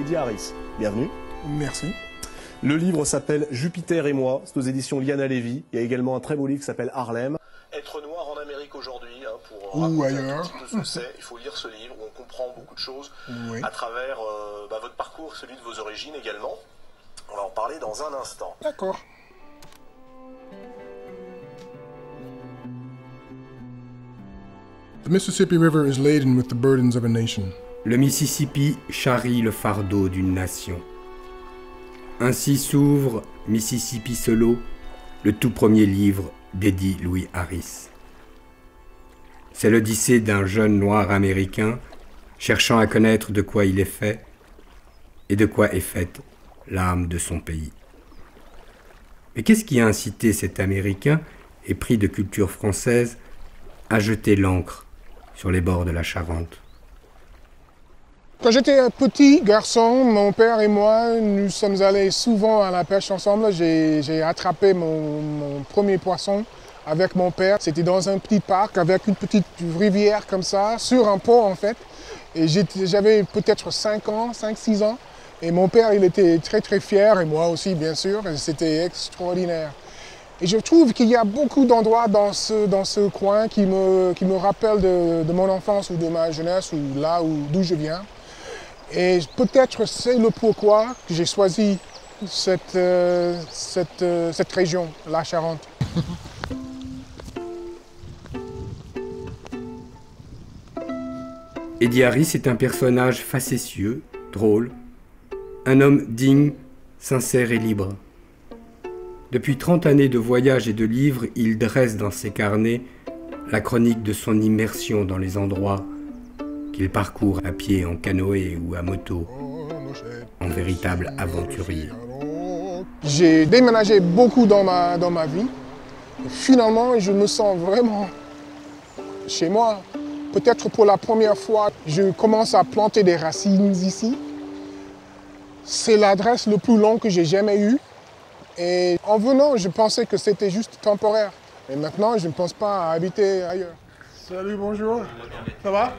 Eddie Harris. Bienvenue. Merci. Le livre s'appelle Jupiter et moi, c'est aux éditions Liana Levy. Il y a également un très beau livre qui s'appelle Harlem. Être noir en Amérique aujourd'hui, pour raconter un petit peu ce que c'est, il faut lire ce livre où on comprend beaucoup de choses à travers votre parcours et celui de vos origines également. On va en parler dans un instant. D'accord. The Mississippi River is laden with the burdens of a nation. Le Mississippi charrie le fardeau d'une nation. Ainsi s'ouvre Mississippi Solo, le tout premier livre d'Eddie Louis Harris. C'est l'odyssée d'un jeune noir américain cherchant à connaître de quoi il est fait et de quoi est faite l'âme de son pays. Mais qu'est-ce qui a incité cet Américain, épris de culture française, à jeter l'ancre sur les bords de la Charente? Quand j'étais un petit garçon, mon père et moi, nous sommes allés souvent à la pêche ensemble. J'ai attrapé mon premier poisson avec mon père. C'était dans un petit parc avec une petite rivière comme ça, sur un pont en fait. Et j'avais peut-être 5 ans, 5-6 ans. Et mon père, il était très très fier, et moi aussi bien sûr. C'était extraordinaire. Et je trouve qu'il y a beaucoup d'endroits dans ce coin qui me rappellent de mon enfance ou de ma jeunesse, ou là d'où je viens. Et peut-être c'est le pourquoi que j'ai choisi cette région, la Charente. Eddie Harris est un personnage facétieux, drôle, un homme digne, sincère et libre. Depuis 30 années de voyages et de livres, il dresse dans ses carnets la chronique de son immersion dans les endroits qu'il parcourt à pied, en canoë ou à moto, en véritable aventurier. J'ai déménagé beaucoup dans ma vie. Finalement, je me sens vraiment chez moi. Peut-être pour la première fois, je commence à planter des racines ici. C'est l'adresse le plus longue que j'ai jamais eue. Et en venant, je pensais que c'était juste temporaire. Et maintenant, je ne pense pas à habiter ailleurs. Salut, bonjour. Ça va?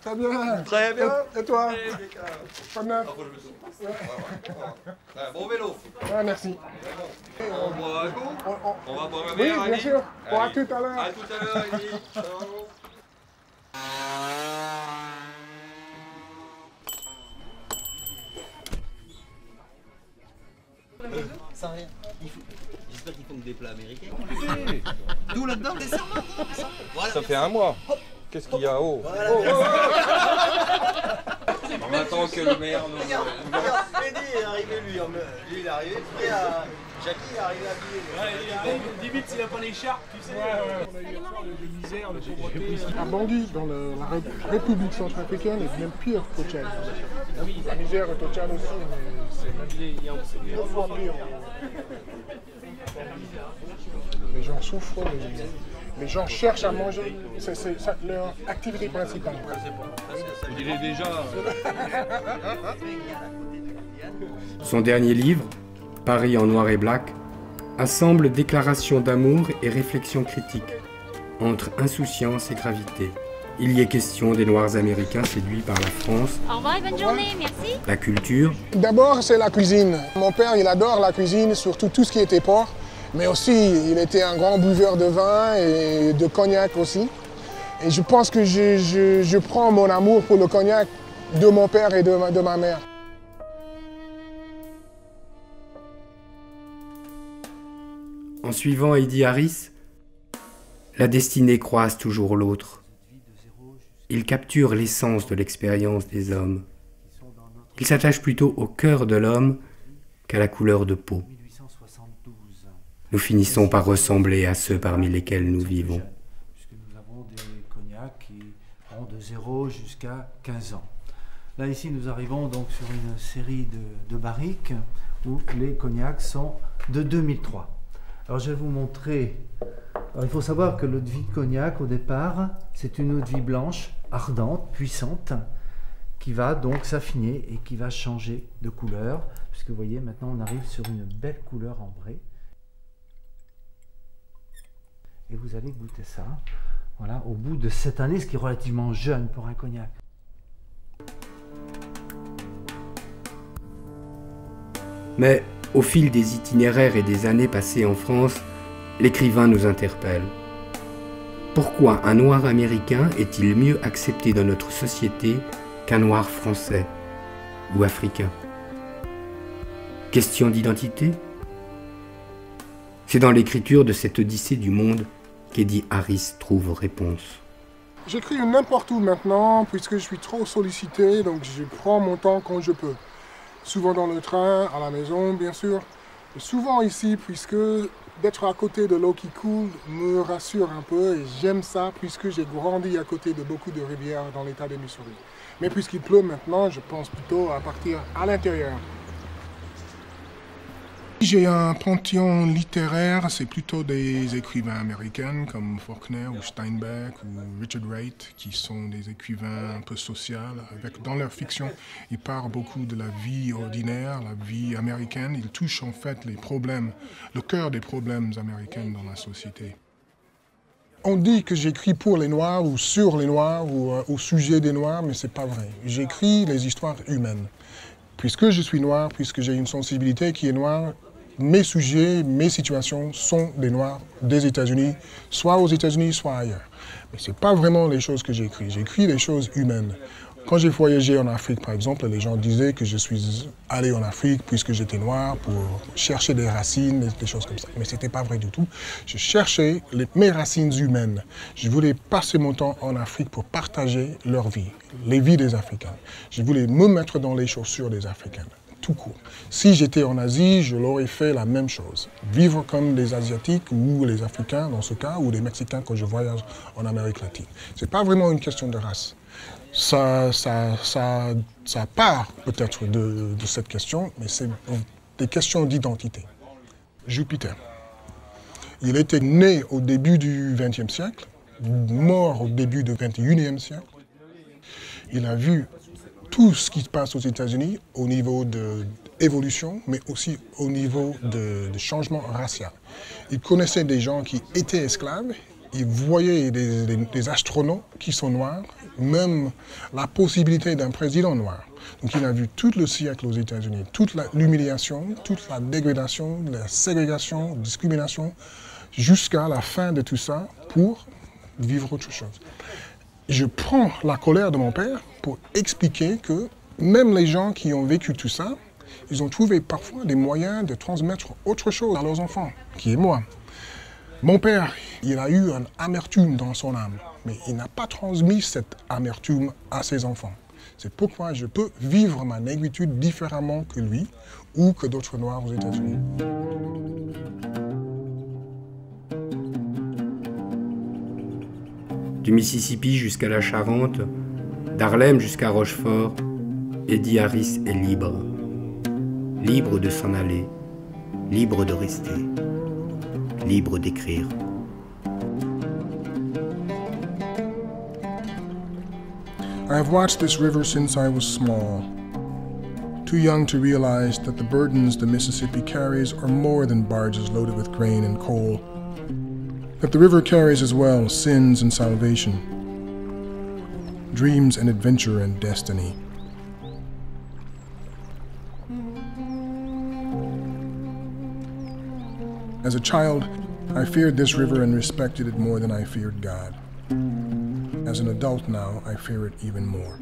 Très bien. Très bien. Et toi? Pas de neuf. Bon vélo. Ah, merci. On boit un coup. On va boire un Oui, verre, bien Eddie. sûr. Bon, à tout à l'heure. À tout à l'heure, Eddie. Ciao. Sans rien. J'espère qu'ils font que des plats américains. D'où là-dedans, des serments. Voilà. Ça fait un mois. Qu'est-ce qu'il y a? Oh. Voilà. On attend que le maire nous... Regarde, Eddie est arrivé, lui il est arrivé, puis Jackie est arrivé habillé. Limite s'il n'a pas l'écharpe, tu sais. On a eu une histoire de misère, de pauvreté. À Bangui, dans la République centrafricaine, est bien pire qu'au Tchad. La misère est au Tchad aussi, mais c'est 2 fois pire. Les gens souffrent, les gens cherchent à manger. C'est leur activité principale. Vous direz déjà... Son dernier livre, Paris en noir et black, assemble déclarations d'amour et réflexions critiques, entre insouciance et gravité. Il y est question des Noirs américains séduits par la France. Au revoir et bonne journée, merci. La culture. D'abord, c'est la cuisine. Mon père, il adore la cuisine, surtout tout ce qui était porc. Mais aussi, il était un grand buveur de vin et de cognac aussi. Et je pense que je prends mon amour pour le cognac de mon père et de ma mère. En suivant Eddie Harris, la destinée croise toujours l'autre. Il capture l'essence de l'expérience des hommes. Il s'attache plutôt au cœur de l'homme qu'à la couleur de peau. Nous finissons par ressembler à ceux parmi lesquels nous vivons. Puisque nous avons des cognacs qui vont de 0 jusqu'à 15 ans. Là, ici, nous arrivons donc sur une série de barriques où les cognacs sont de 2003. Alors, je vais vous montrer. Alors, il faut savoir que l'eau de vie de cognac, au départ, c'est une eau de vie blanche, ardente, puissante, qui va donc s'affiner et qui va changer de couleur. Puisque vous voyez, maintenant, on arrive sur une belle couleur ambrée. Et vous allez goûter ça. voilà, au bout de 7 années, ce qui est relativement jeune pour un cognac. Mais au fil des itinéraires et des années passées en France, l'écrivain nous interpelle. Pourquoi un noir américain est-il mieux accepté dans notre société qu'un noir français ou africain? Question d'identité? C'est dans l'écriture de cette odyssée du monde qu'Eddie Harris trouve réponse. J'écris n'importe où maintenant, puisque je suis trop sollicité, donc je prends mon temps quand je peux. Souvent dans le train, à la maison, bien sûr. Et souvent ici, puisque d'être à côté de l'eau qui coule me rassure un peu, et j'aime ça, puisque j'ai grandi à côté de beaucoup de rivières dans l'état de Missouri. Mais puisqu'il pleut maintenant, je pense plutôt à partir à l'intérieur. J'ai un panthéon littéraire, c'est plutôt des écrivains américains comme Faulkner ou Steinbeck ou Richard Wright, qui sont des écrivains un peu sociaux. Dans leur fiction, ils parlent beaucoup de la vie ordinaire, la vie américaine. Ils touchent en fait les problèmes, le cœur des problèmes américains dans la société. On dit que j'écris pour les Noirs ou sur les Noirs ou au sujet des Noirs, mais c'est pas vrai. J'écris les histoires humaines. Puisque je suis noir, puisque j'ai une sensibilité qui est noire, mes sujets, mes situations sont des Noirs des États-Unis, soit aux États-Unis, soit ailleurs. Mais ce n'est pas vraiment les choses que j'écris. J'écris les choses humaines. Quand j'ai voyagé en Afrique, par exemple, les gens disaient que je suis allé en Afrique puisque j'étais noir pour chercher des racines, des choses comme ça. Mais ce n'était pas vrai du tout. Je cherchais mes racines humaines. Je voulais passer mon temps en Afrique pour partager leur vie, les vies des Africains. Je voulais me mettre dans les chaussures des Africains. Tout court. Si j'étais en Asie, je l'aurais fait la même chose. Vivre comme des Asiatiques ou les Africains dans ce cas, ou les Mexicains quand je voyage en Amérique latine. Ce n'est pas vraiment une question de race. Ça part peut-être de cette question, mais c'est des questions d'identité. Jupiter. Il était né au début du XXe siècle, mort au début du XXIe siècle. Il a vu tout ce qui se passe aux États-Unis au niveau d'évolution, mais aussi au niveau de changement racial. Il connaissait des gens qui étaient esclaves, il voyait des astronautes qui sont noirs, même la possibilité d'un président noir. Donc il a vu tout le siècle aux États-Unis, toute l'humiliation, toute la dégradation, la ségrégation, la discrimination, jusqu'à la fin de tout ça pour vivre autre chose. Je prends la colère de mon père pour expliquer que même les gens qui ont vécu tout ça, ils ont trouvé parfois des moyens de transmettre autre chose à leurs enfants, qui est moi. Mon père, il a eu une amertume dans son âme, mais il n'a pas transmis cette amertume à ses enfants. C'est pourquoi je peux vivre ma négritude différemment que lui ou que d'autres Noirs aux États-Unis. Du Mississippi jusqu'à la Charente, d'Harlem jusqu'à Rochefort, Eddie Harris est libre. Libre de s'en aller, libre de rester, libre d'écrire. I've watched this river since I was small, too young to realize that the burdens the Mississippi carries are more than barges loaded with grain and coal. That the river carries as well sins and salvation, dreams and adventure and destiny. As a child, I feared this river and respected it more than I feared God. As an adult now, I fear it even more.